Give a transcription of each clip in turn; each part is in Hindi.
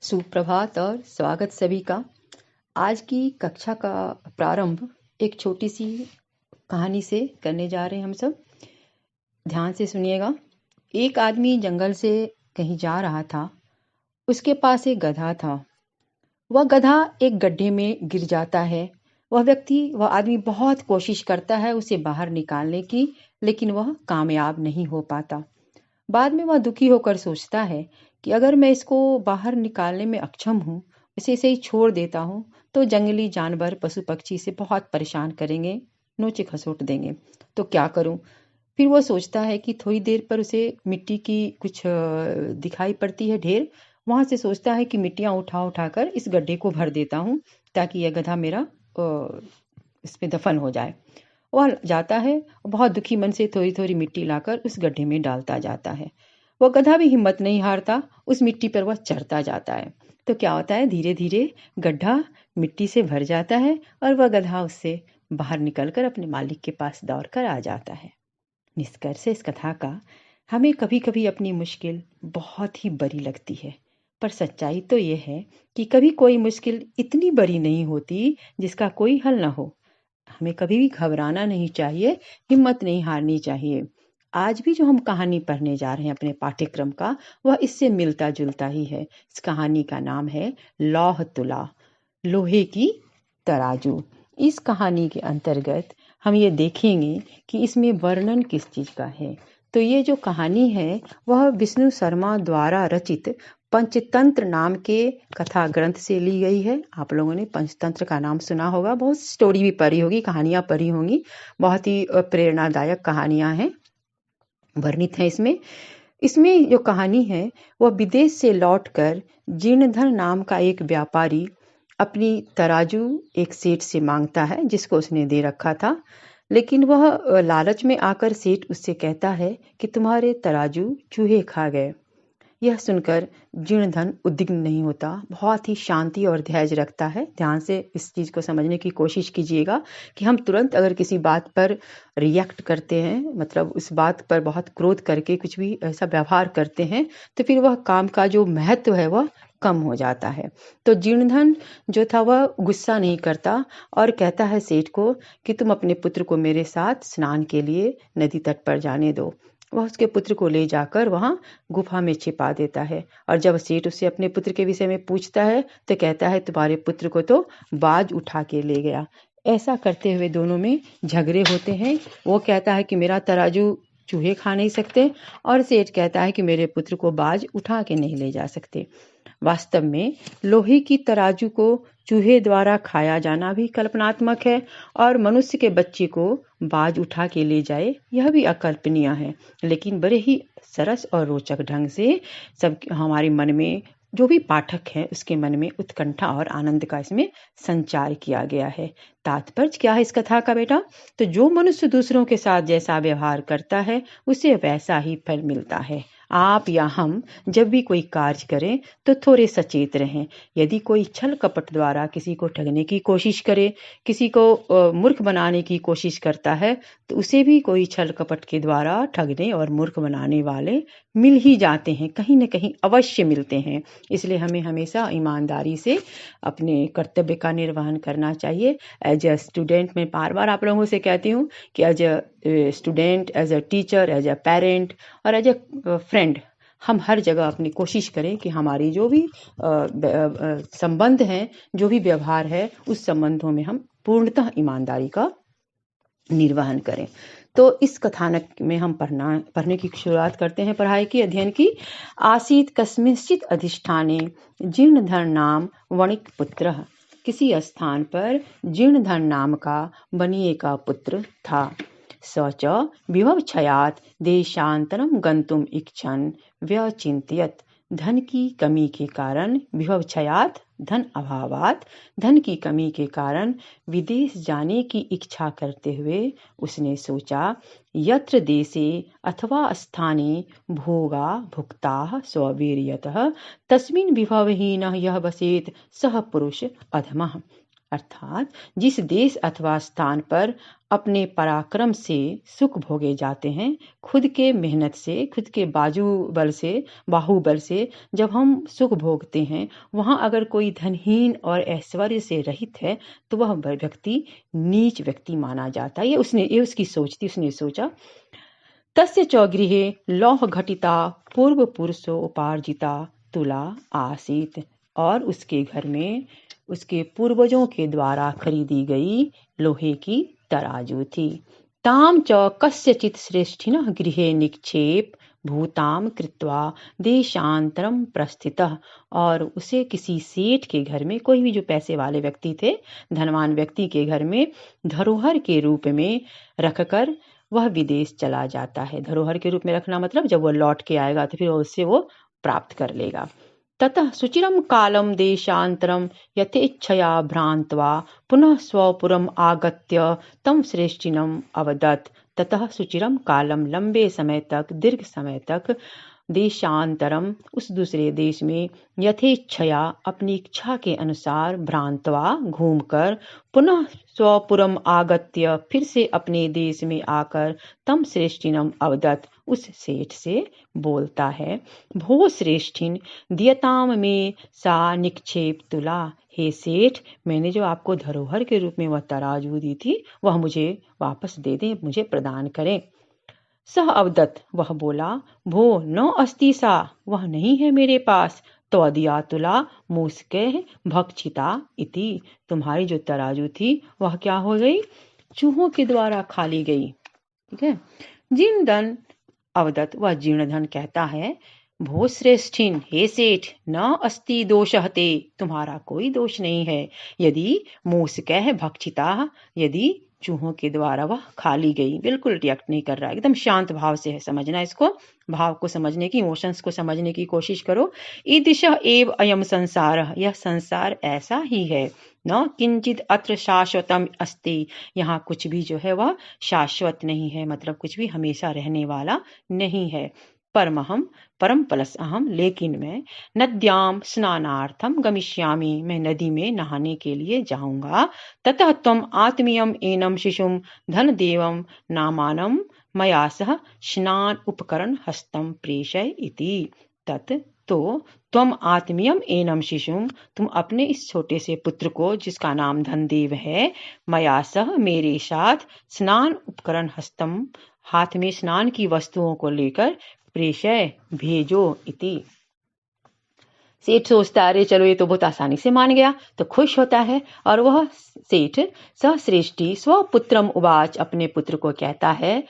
सुप्रभात और स्वागत सभी का। आज की कक्षा का प्रारंभ एक छोटी सी कहानी से करने जा रहे हैं हम सब। ध्यान से सुनिएगा। एक आदमी जंगल से कहीं जा रहा था। उसके पास एक गधा था। वह गधा एक गड्ढे में गिर जाता है। वह आदमी बहुत कोशिश करता है उसे बाहर निकालने की, लेकिन वह कामयाब नहीं हो पाता। बाद में वह दुखी होकर सोचता है कि अगर मैं इसको बाहर निकालने में अक्षम हूँ, इसे ऐसे ही छोड़ देता हूँ, तो जंगली जानवर पशु पक्षी इसे बहुत परेशान करेंगे, नोचे खसोट देंगे। तो क्या करूँ? फिर वो सोचता है कि थोड़ी देर पर उसे मिट्टी की कुछ दिखाई पड़ती है ढेर। वहां से सोचता है कि मिट्टियां उठा उठा कर इस गड्ढे को भर देता हूँ, ताकि यह गधा मेरा इसमें दफन हो जाए। वह जाता है, बहुत दुखी मन से थोड़ी थोड़ी मिट्टी लाकर उस गड्ढे में डालता जाता है। वह गधा भी हिम्मत नहीं हारता, उस मिट्टी पर वह चढ़ता जाता है। तो क्या होता है, धीरे धीरे गड्ढा मिट्टी से भर जाता है और वह गधा उससे बाहर निकलकर अपने मालिक के पास दौड़कर आ जाता है। निष्कर्ष इस कथा का, हमें कभी कभी अपनी मुश्किल बहुत ही बड़ी लगती है, पर सच्चाई तो यह है कि कभी कोई मुश्किल इतनी बड़ी नहीं होती जिसका कोई हल न हो। हमें कभी भी घबराना नहीं चाहिए, हिम्मत नहीं हारनी चाहिए। आज भी जो हम कहानी पढ़ने जा रहे हैं अपने पाठ्यक्रम का, वह इससे मिलता जुलता ही है। इस कहानी का नाम है लौह तुला, लोहे की तराजू। इस कहानी के अंतर्गत हम ये देखेंगे कि इसमें वर्णन किस चीज का है। तो ये जो कहानी है वह विष्णु शर्मा द्वारा रचित पंचतंत्र नाम के कथा ग्रंथ से ली गई है। आप लोगों ने पंचतंत्र का नाम सुना होगा, बहुत स्टोरी भी पढ़ी होगी, कहानियां पढ़ी होंगी। बहुत ही प्रेरणादायक कहानियां हैं, वर्णित हैं इसमें। इसमें जो कहानी है वह विदेश से लौटकर जीर्णधर नाम का एक व्यापारी अपनी तराजू एक सेठ से मांगता है, जिसको उसने दे रखा था। लेकिन वह लालच में आकर सेठ उससे कहता है कि तुम्हारे तराजू चूहे खा गए। यह सुनकर जीर्णधन उद्विग्न नहीं होता, बहुत ही शांति और धैर्य रखता है। ध्यान से इस चीज को समझने की कोशिश कीजिएगा कि हम तुरंत अगर किसी बात पर रिएक्ट करते हैं, मतलब उस बात पर बहुत क्रोध करके कुछ भी ऐसा व्यवहार करते हैं, तो फिर वह काम का जो महत्व है वह कम हो जाता है। तो जीर्णधन जो था वह गुस्सा नहीं करता और कहता है सेठ को कि तुम अपने पुत्र को मेरे साथ स्नान के लिए नदी तट पर जाने दो। वह उसके पुत्र को ले जाकर वहां गुफा में छिपा देता है। और जब सेठ उससे अपने पुत्र के विषय में पूछता है तो कहता है तुम्हारे पुत्र को तो बाज उठा के ले गया। ऐसा करते हुए दोनों में झगड़े होते हैं। वो कहता है कि मेरा तराजू चूहे खा नहीं सकते, और सेठ कहता है कि मेरे पुत्र को बाज उठा के नहीं ले जा सकते। वास्तव में लोहे की तराजू को चूहे द्वारा खाया जाना भी कल्पनात्मक है, और मनुष्य के बच्चे को बाज उठा के ले जाए यह भी अकल्पनीय है। लेकिन बड़े ही सरस और रोचक ढंग से सब हमारे मन में, जो भी पाठक है उसके मन में उत्कंठा और आनंद का इसमें संचार किया गया है। तात्पर्य क्या है इस कथा का बेटा? तो जो मनुष्य दूसरों के साथ जैसा व्यवहार करता है उसे वैसा ही फल मिलता है। आप या हम जब भी कोई कार्य करें तो थोड़े सचेत रहें। यदि कोई छल कपट द्वारा किसी को ठगने की कोशिश करे, किसी को मूर्ख बनाने की कोशिश करता है, तो उसे भी कोई छल कपट के द्वारा ठगने और मूर्ख बनाने वाले मिल ही जाते हैं, कहीं न कहीं अवश्य मिलते हैं। इसलिए हमें हमेशा ईमानदारी से अपने कर्तव्य का निर्वहन करना चाहिए। एज ए स्टूडेंट, मैं बार बार आप लोगों से कहती हूँ कि as a student, as a teacher, as a parent और एज ए फ्रेंड, हम हर जगह अपनी कोशिश करें कि हमारी जो भी संबंध हैं, जो भी व्यवहार है, उस संबंधों में हम पूर्णतः ईमानदारी का निर्वहन करें। तो इस कथानक में हम पढ़ने की शुरुआत करते हैं, पढ़ाई की, अध्ययन की। आसीत कस्मिंश्चित् अधिष्ठाने जीर्णधर नाम वणिक पुत्र। किसी स्थान पर जीर्णधर नाम का बनिए का पुत्र था। स च विभवक्षयात् देशान्तरं गन्तुम् इच्छन् व्यचिन्तयत्। धन की कमी के कारण, विभवक्षयात् धन अभावात, धन की कमी के कारण विदेश जाने की इच्छा करते हुए उसने सोचा, यत्र देशे अथवा स्थाने भोगा भुक्ताः स्ववीर्यतः तस्मिन् विभवहीनः यः वसेत् सः पुरुष अधमः। अर्थात जिस देश अथवा स्थान पर अपने पराक्रम से सुख भोगे जाते हैं, खुद के मेहनत से, खुद के बाहुबल से जब हम सुख भोगते हैं, वहां अगर कोई धनहीन और ऐश्वर्य से रहित है तो वह व्यक्ति नीच व्यक्ति माना जाता है। ये उसकी सोच थी। उसने सोचा तस्य च गृहे लौह घटिता पूर्व पुरुषोपार्जिता तुला आसीत, और उसके घर में उसके पूर्वजों के द्वारा खरीदी गई लोहे की तराजू थी। ताम च कस्यचित् श्रेष्ठिनः गृहे निक्षेप भूताम कृत्वा देशांतरम प्रस्थितः, और उसे किसी सेठ के घर में, कोई भी जो पैसे वाले व्यक्ति थे, धनवान व्यक्ति के घर में धरोहर के रूप में रखकर वह विदेश चला जाता है। धरोहर के रूप में रखना मतलब जब वह लौट के आएगा तो फिर उससे वो प्राप्त कर लेगा। ततः सुचिरम कालम देशांतरम यथेच्छया भ्रांत्वा पुनः स्वपुरम आगत्य तम श्रेष्ठिनम अवदत्। ततः सुचिरम कालम, लंबे समय तक, दीर्घ समय तक, देशांतरम, उस दूसरे देश में, यथेच्छया, अपनी इच्छा के अनुसार, भ्रांत्वा, घूमकर, पुनः स्वपुरम आगत्य, फिर से अपने देश में आकर, तम श्रेष्ठिनम अवदत्, उस सेठ से बोलता है, भो श्रेष्ठिन दियताम में सा निक्षेप तुला, हे सेठ, मैंने जो आपको धरोहर के रूप में वह तराजू दी थी वह मुझे वापस दे दें, मुझे प्रदान करें। सह अवदत्, वह बोला, भो न अस्ति सा, वह नहीं है मेरे पास। तो अदिया तुला मूसके भक्षिता इति, तुम्हारी जो तराजू थी वह क्या हो गई? चूहों के द्वारा खा ली गई। ठीक है। जीर्णधन अवदत्, वह जीर्णधन कहता है, भो श्रेष्ठिन, हे सेठ, न अस्ति दोषः ते, तुम्हारा कोई दोष नहीं है। यदि मूसके भक्षिता, यदि चूहों के द्वारा वह खा ली गई। बिल्कुल रिएक्ट नहीं कर रहा है, एकदम शांत भाव से है समझना इसको, भाव को समझने की, इमोशंस को समझने की कोशिश करो। ईदृशः एव अयम संसार, यह संसार ऐसा ही है। न किंचित अत्र शाश्वतम अस्ति, यहाँ कुछ भी जो है वह शाश्वत नहीं है, मतलब कुछ भी हमेशा रहने वाला नहीं है। परमहम, परम प्लस अहम, लेकिन मैं नद्याम स्नानार्थम गमिष्यामि, मैं नदी में नहाने के लिए जाऊंगा। ततः त्वम आत्मीयम एनम शिशुम धन देवम नामानम मया सह स्नान उपकरण हस्तम प्रेषय इति। तत्, तो त्वम आत्मीयम एनम शिशुम, तुम अपने इस छोटे से पुत्र को, जिसका नाम धनदेव है, मया सह, मेरे साथ, स्नान उपकरण हस्तम, हाथ में स्नान की वस्तुओं को लेकर, प्रेषय, भेजो इति। सेठ सोचता है, अरे चलो ये तो बहुत आसानी से मान गया, तो खुश होता है। और वह सेठ सहश्रेष्ठी स्वपुत्रम उवाच, अपने पुत्र को कहता है,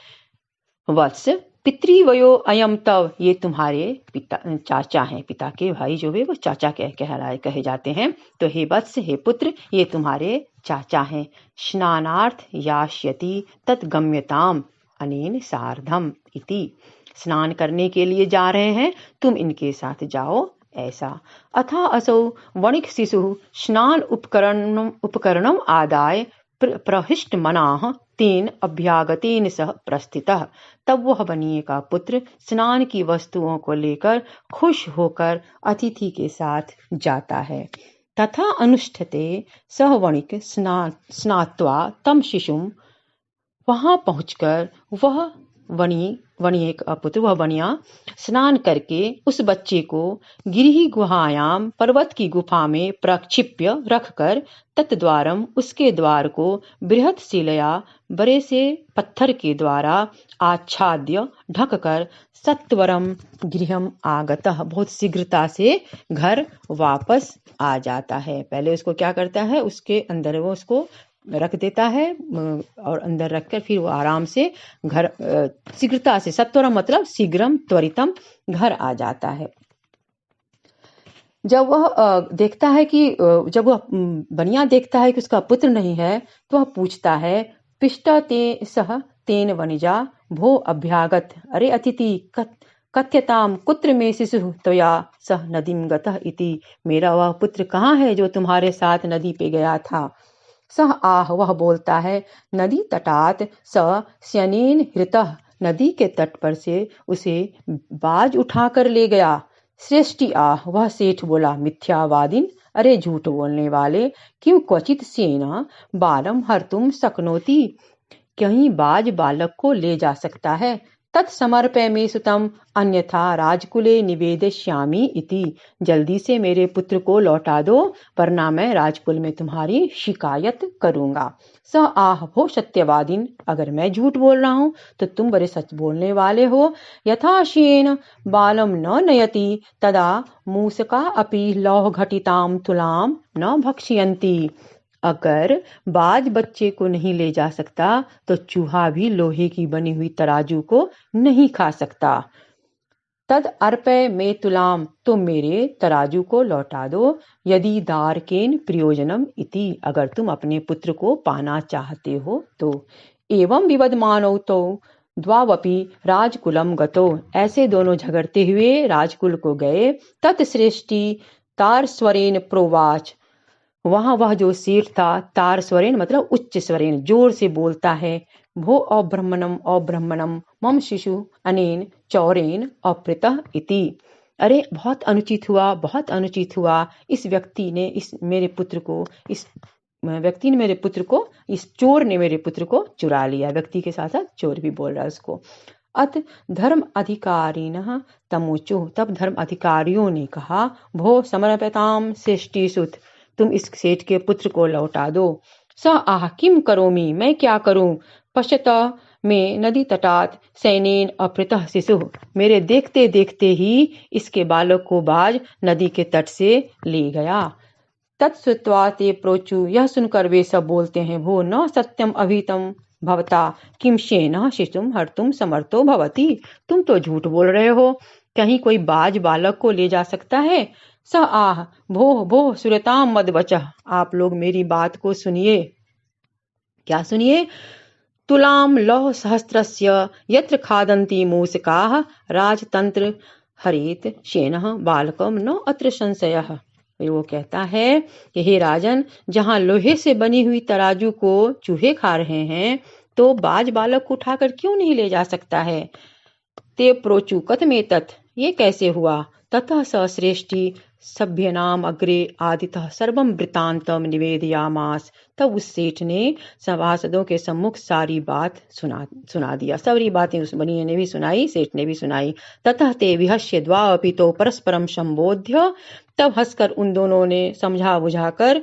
वत्स पितृवयो अयम तव, ये तुम्हारे पिता, चाचा हैं, पिता के भाई जो है वो चाचा कहे जाते हैं। तो हे वत्स, हे पुत्र, ये तुम्हारे चाचा हैं। स्नानार्थ यास्यति तत्गम्यताम अनेन सार्धम इति, स्नान करने के लिए जा रहे हैं, तुम इनके साथ जाओ, ऐसा। अथा असौ वणिक शिशु स्नान उपकरणम आदाय प्रहिष्ट मनाः तेन अभ्यागतेन सह प्रस्थितः, तब वह बनिए का पुत्र स्नान की वस्तुओं को लेकर खुश होकर अतिथि के साथ जाता है। तथा अनुष्ठते सह वणिक स्नात्वा तम शिशुम, वहां पहुंचकर वह वणिये का पुत्र, वह बनिया, स्नान करके उस बच्चे को गिरिहि गुहायाम, पर्वत की गुफा में प्रक्षिप्य रखकर, तत्द्वारम, उसके द्वार को, बृहत शिलया, बड़े से पत्थर के द्वारा, आच्छाद्य, ढककर, सत्वरम गृहम आगतः, बहुत शीघ्रता से घर वापस आ जाता है। पहले उसको क्या करता है, उसके अंदर वो उसको रख देता है और अंदर रखकर फिर वो आराम से घर, शीघ्रता से, सत्वरम मतलब शीघ्रम, त्वरितम, घर आ जाता है। जब वह देखता है कि, जब वह बनिया देखता है कि उसका पुत्र नहीं है, तो वह पूछता है, पिष्ट ते सह तेन वनिजा भो अभ्यागत, अरे अतिथि, कथ्यताम कुत्र में शिशु त्वया सह नदीम गतः इति, मेरा वह पुत्र कहाँ है जो तुम्हारे साथ नदी पे गया था। सह आह, वह बोलता है, नदी तटात स स्यनेन हृतः, नदी के तट पर से उसे बाज उठाकर ले गया। श्रेष्ठी आह, वह सेठ बोला, मिथ्यावादिन अरे झूठ बोलने वाले, किं क्वचित् सेन बालम हर्तुं शक्नोति, कहीं बाज बालक को ले जा सकता है। तत्समर्पय मे सुतम, अन्यथा राजकुले निवेदयिष्यामि इति, जल्दी से मेरे पुत्र को लौटा दो, वरना मैं राजकुल में तुम्हारी शिकायत करूंगा। स आह भो सत्यवादीन, अगर मैं झूठ बोल रहा हूं तो तुम बड़े सच बोलने वाले हो। यथा शेन बालम न नयति तदा मूसका अपि लौह घटिताम तुलाम न भक्ष्यन्ति, अगर बाज बच्चे को नहीं ले जा सकता तो चूहा भी लोहे की बनी हुई तराजू को नहीं खा सकता। तद अर्पय में तुलाम, तो मेरे तराजू को लौटा दो। यदि दारकेन प्रयोजनम इति, अगर तुम अपने पुत्र को पाना चाहते हो तो। एवं विवदमानौ तो द्वावपि राजकुलम गतो, ऐसे दोनों झगड़ते हुए राजकुल को गए। तत्श्रेष्ठी तार स्वरेन प्रोवाच, वहां वह जो सेठ था तार स्वरेन मतलब उच्च स्वरेन जोर से बोलता है। भो अब्रह्मणम अब्रह्मणम मम शिशु अनेन चौरेन अपृतः इति, अरे बहुत अनुचित हुआ, बहुत अनुचित हुआ, इस व्यक्ति ने मेरे पुत्र को इस चोर ने मेरे पुत्र को चुरा लिया। व्यक्ति के साथ साथ चोर भी बोल रहा है उसको। अत धर्म अधिकारिणः तमुचु, तब धर्म अधिकारियों ने कहा, भो समर्पयताम श्रेष्ठी सुत, तुम इस सेठ के पुत्र को लौटा दो। स आह किम करोमि, मैं क्या करूं। पश्यत में नदी तटात सैनेन अपृतः शिशु, मेरे देखते देखते ही इसके बालक को बाज नदी के तट से ले गया। तत्श्रुत्वा ते प्रोचु, यह सुनकर वे सब बोलते हैं, भो न सत्यम अभीतम भवता किम शेन शिशुम हर्तुम समर्थो भवति, तुम तो झूठ बोल रहे हो, कहीं कोई बाज बालक को ले जा सकता है। स आह भो भो सुरताम मद वचः, आप लोग मेरी बात को सुनिए। क्या सुनिए। तुलाम लौह सहस्त्रस्य यत्र खादन्ति मूषकाः राजतंत्र हरेत शेनः बालकम न अत्र संशयः। वो कहता है कि हे राजन, जहां लोहे से बनी हुई तराजू को चूहे खा रहे हैं तो बाज बालक को उठाकर क्यों नहीं ले जा सकता है। ते प्रोचु कथमेतत्, ये कैसे हुआ। ततः स श्रेष्ठी सभ्यनाम अग्रे आदितः सर्वम वृत्तांतम निवेदयामास, तब उस सेठ ने सभासदों के सम्मुख सारी बात सुना दिया। सारी बातें उस बनिए ने भी सुनाई, सेठ ने भी सुनाई। ततः ते विहस्य द्वावपि तो परस्परम संबोध्य, तब हंसकर उन दोनों ने समझा बुझाकर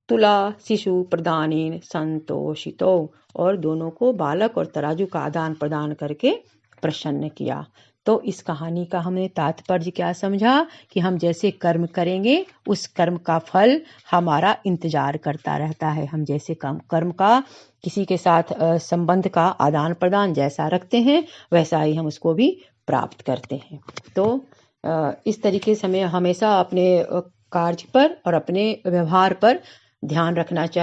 तुला शिशु प्रदानेन संतोषितो, और दोनों को बालक और तराजू का आदान प्रदान करके प्रसन्न किया। तो इस कहानी का हमने तात्पर्य क्या समझा कि हम जैसे कर्म करेंगे उस कर्म का फल हमारा इंतजार करता रहता है। हम जैसे कर्म का किसी के साथ संबंध का आदान प्रदान जैसा रखते हैं वैसा ही हम उसको भी प्राप्त करते हैं। तो इस तरीके से हमें हमेशा अपने कार्य पर और अपने व्यवहार पर ध्यान रखना चाहिए।